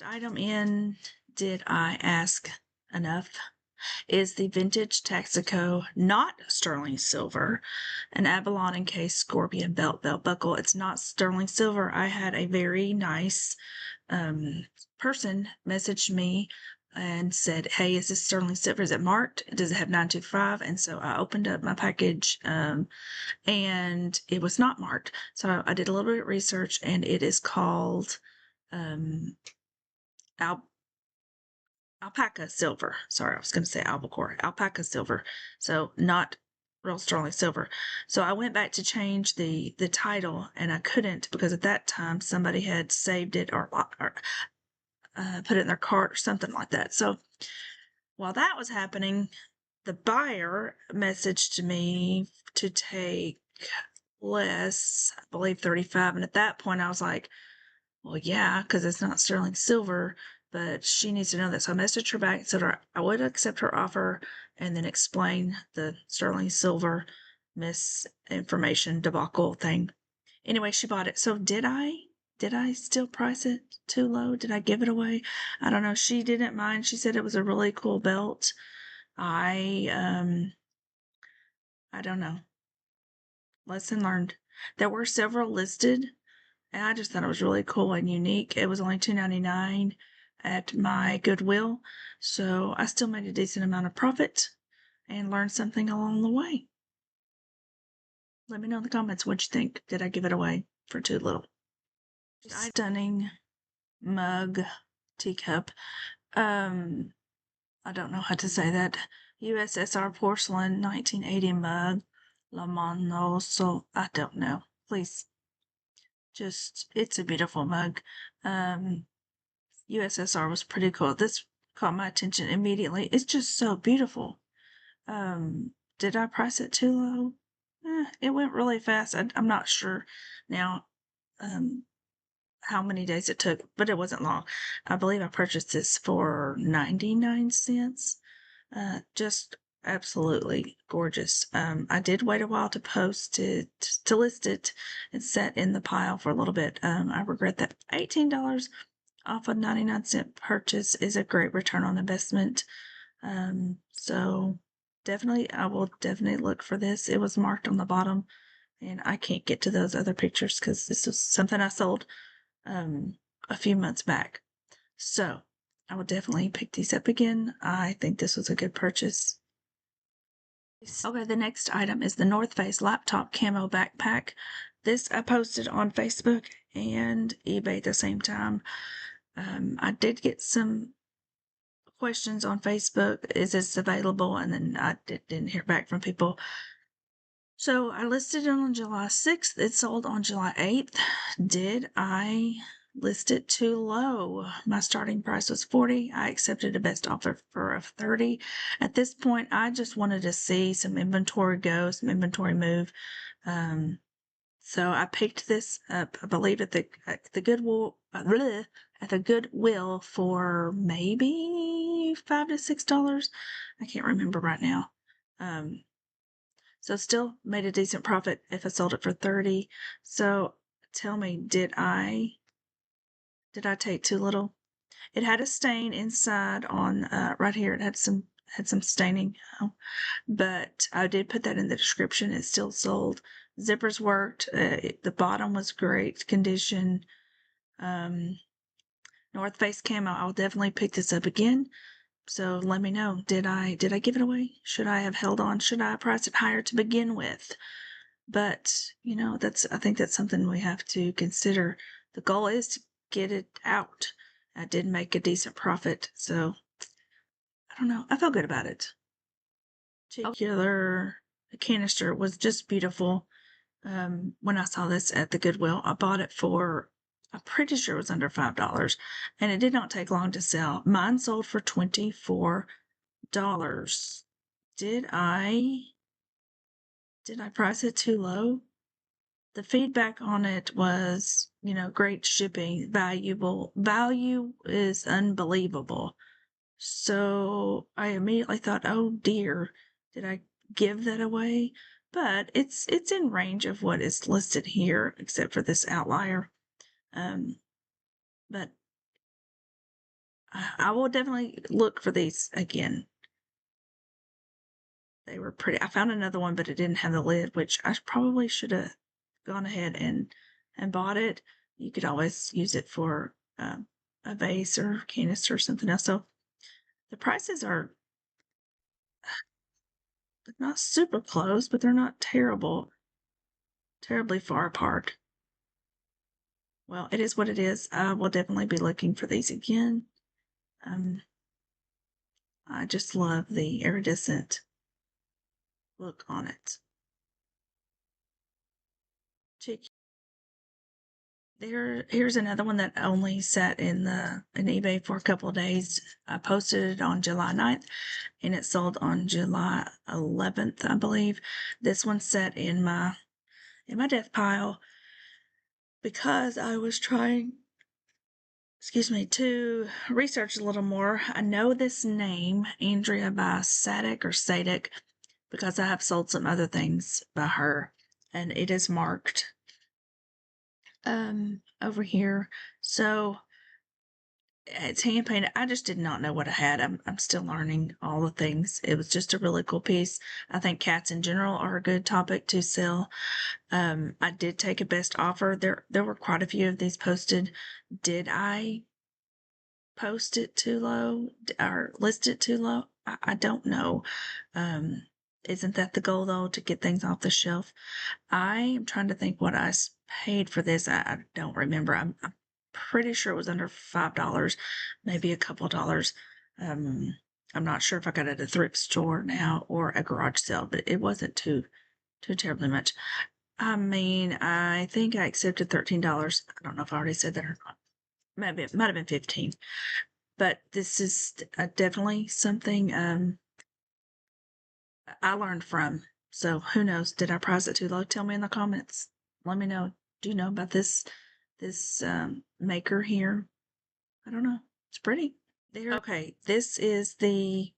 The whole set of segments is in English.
Item in Did I Ask Enough is the vintage Texaco, not sterling silver, an Avalon encased scorpion belt buckle. It's not sterling silver. I had a very nice person message me and said, "Hey, is this sterling silver? Is it marked? Does it have 925?" And so I opened up my package and it was not marked. So I did a little bit of research, and it is called Al- alpaca silver. Sorry, I was going to say albacore. Alpaca silver. So not real sterling silver. So I went back to change the title, and I couldn't because at that time somebody had saved it or put it in their cart or something like that. So while that was happening, the buyer messaged me to take less, I believe 35. And at that point, I was like, well, yeah, because it's not sterling silver, but she needs to know that. So I messaged her back and said I would accept her offer and then explain the sterling silver misinformation debacle thing. Anyway, she bought it. So did I? Did I still price it too low? Did I give it away? I don't know. She didn't mind. She said it was a really cool belt. I I don't know. Lesson learned. There were several listed, and I just thought it was really cool and unique. It was only $2.99 at my Goodwill, so I still made a decent amount of profit and learned something along the way. Let me know in the comments what you think. Did I give it away for too little? Stunning mug, teacup. I don't know how to say that. USSR porcelain 1980 mug. La Manoso. I don't know. Please, it's a beautiful mug. USSR was pretty cool. This caught my attention immediately. It's just so beautiful. Did I price it too low? It went really fast. I'm not sure now how many days it took, but it wasn't long. I believe I purchased this for 99 cents. Just absolutely gorgeous. I did wait a while to post it, to list it. It sat in the pile for a little bit. I regret that. $18 off a 99-cent purchase is a great return on investment. So definitely, I will definitely look for this. It was marked on the bottom, and I can't get to those other pictures because this was something I sold a few months back. So I will definitely pick these up again. I think this was a good purchase. Okay, the next item is the North Face laptop camo backpack. This I posted on Facebook and eBay at the same time. I did get some questions on Facebook. Is this available? And then I didn't hear back from people. So I listed it on July 6th. It sold on July 8th. Did I list it too low? My starting price was 40. I accepted a best offer for 30. At this point, I just wanted to see some inventory go, some inventory move. So I picked this up, I believe at the Goodwill at the Goodwill for maybe $5 to $6. I can't remember right now. So still made a decent profit if I sold it for 30. So tell me, did I take too little? It had a stain inside on right here. It had some staining, but I did put that in the description. It still sold. Zippers worked. The bottom was great condition. North Face camo. I'll definitely pick this up again. So let me know. Did I give it away? Should I have held on? Should I price it higher to begin with? But I think that's something we have to consider. The goal is to get it out. I did make a decent profit, so I don't know. I felt good about it. Particular canister was just beautiful. When I saw this at the Goodwill, I bought it for, I'm pretty sure it was under $5, and it did not take long to sell. Mine sold for $24. Did I price it too low? The feedback on it was, great shipping, value is unbelievable. So I immediately thought, oh dear, did I give that away? But it's in range of what is listed here, except for this outlier. But I will definitely look for these again. They were pretty. I found another one, but it didn't have the lid, which I probably should have gone ahead and bought it. You could always use it for a vase or canister or something else. So the prices are not super close, but they're not terribly far apart. Well, it is what it is. I will definitely be looking for these again. Um, I just love the iridescent look on it. Cheeky. Here's another one that only sat in eBay for a couple of days. I posted it on July 9th and it sold on July 11th, I believe. This one sat in my death pile because I was trying, to research a little more. I know this name, Andrea by Sadek or Sadek, because I have sold some other things by her, and it is marked over here. So it's hand painted. I just did not know what I had. I'm still learning all the things. It was just a really cool piece. I think cats in general are a good topic to sell. I did take a best offer. There were quite a few of these posted. Did I post it too low or list it too low? I don't know. Isn't that the goal though, to get things off the shelf? I am trying to think what I paid for this. I don't remember. I'm pretty sure it was under $5, maybe a couple dollars. I'm not sure if I got it at a thrift store now or a garage sale, but it wasn't too terribly much. I mean, I think I accepted $13. I don't know if I already said that or not. Maybe it might have been 15. But this is definitely something I learned from. So who knows? Did I price it too low? Tell me in the comments. Let me know. Do you know about this maker here? I don't know. It's pretty. There. Okay, this is the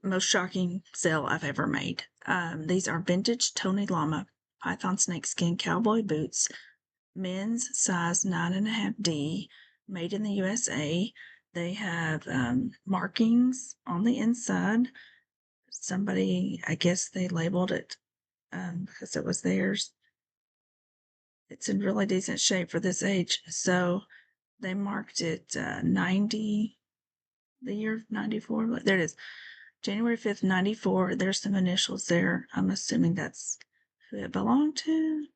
most shocking sale I've ever made. These are vintage Tony Lama python snakeskin cowboy boots, men's size 9.5D, made in the USA. They have markings on the inside. Somebody, I guess they labeled it because it was theirs. It's in really decent shape for this age. So they marked it 90, the year 94. There it is. January 5th, 94. There's some initials there. I'm assuming that's who it belonged to.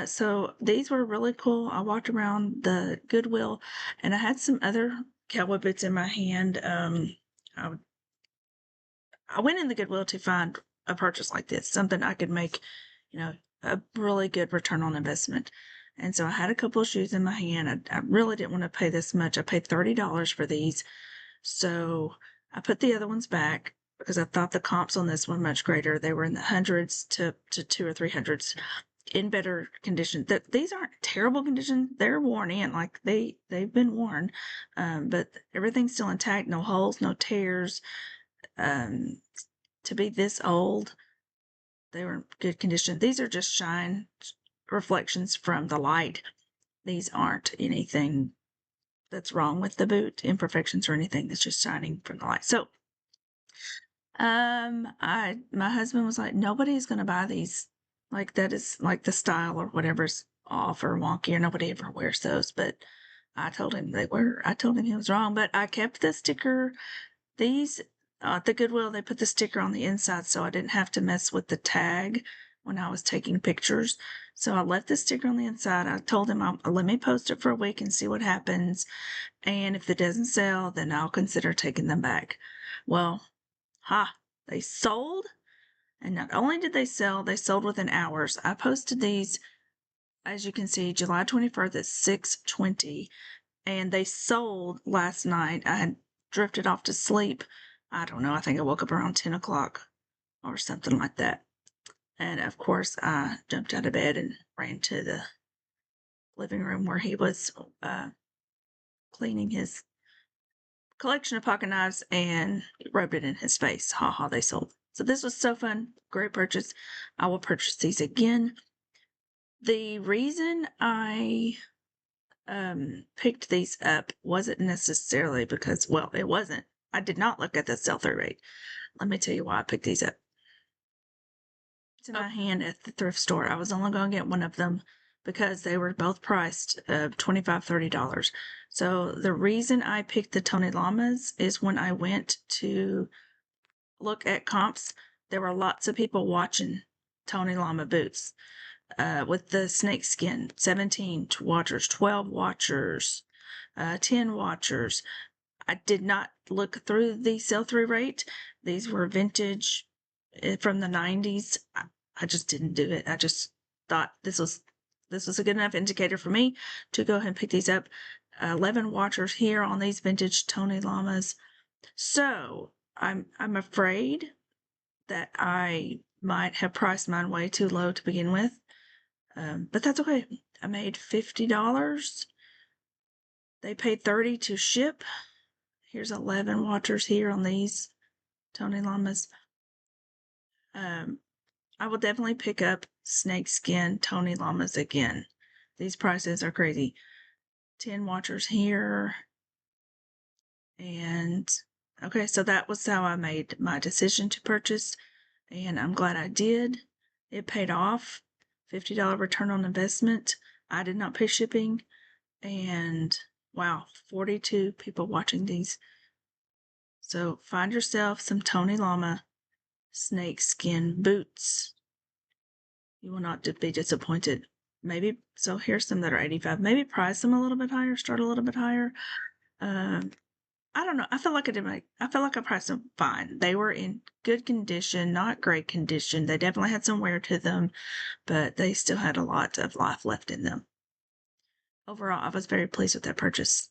So these were really cool. I walked around the Goodwill and I had some other cowboy boots in my hand. I, I went in the Goodwill to find a purchase like this, something I could make, a really good return on investment. And so I had a couple of shoes in my hand. I really didn't want to pay this much. I paid $30 for these. So I put the other ones back because I thought the comps on this one much greater. They were in the hundreds to two or three hundreds in better condition. That these aren't terrible condition. They're worn in, like they've been worn, but everything's still intact. No holes, no tears. To be this old, they were in good condition. These are just shine reflections from the light. These aren't anything that's wrong with the boot, imperfections or anything. That's just shining from the light. So, my husband was like, nobody's gonna buy these. Like that is like the style or whatever's off or wonky, or nobody ever wears those. But I told him they were. I told him he was wrong. But I kept the sticker. These at the Goodwill, they put the sticker on the inside, so I didn't have to mess with the tag when I was taking pictures. So I left the sticker on the inside. I told him, let me post it for a week and see what happens. And if it doesn't sell, then I'll consider taking them back. Well, they sold. And not only did they sell, they sold within hours. I posted these, as you can see, July 21st at 6:20, and they sold last night. I had drifted off to sleep. I don't know. I think I woke up around 10 o'clock or something like that. And of course, I jumped out of bed and ran to the living room where he was cleaning his collection of pocket knives and rubbed it in his face. Ha ha, they sold. So this was so fun. Great purchase. I will purchase these again. The reason I picked these up wasn't necessarily because, well, it wasn't. I did not look at the sell-through rate. Let me tell you why I picked these up. It's in my hand at the thrift store. I was only going to get one of them because they were both priced $25, $30. So the reason I picked the Tony Llamas is when I went to look at comps, there were lots of people watching Tony Llama boots with the snake skin, 17 watchers, 12 watchers, 10 watchers. I did not look through the sell-through rate. These were vintage from the 90s. I just didn't do it. I just thought this was a good enough indicator for me to go ahead and pick these up. 11 watchers here on these vintage Tony Llamas. So I'm afraid that I might have priced mine way too low to begin with. But that's okay. I made $50. They paid $30 to ship. Here's 11 watchers here on these Tony Llamas. I will definitely pick up snakeskin Tony Llamas again. These prices are crazy. 10 watchers here. And okay, so that was how I made my decision to purchase. And I'm glad I did. It paid off. $50 return on investment. I did not pay shipping. And wow, 42 people watching these. So find yourself some Tony Llama snakeskin boots. You will not be disappointed. Maybe, so here's some that are 85. Maybe price them a little bit higher, start a little bit higher. I don't know. I feel like I priced them fine. They were in good condition, not great condition. They definitely had some wear to them, but they still had a lot of life left in them. Overall, I was very pleased with that purchase.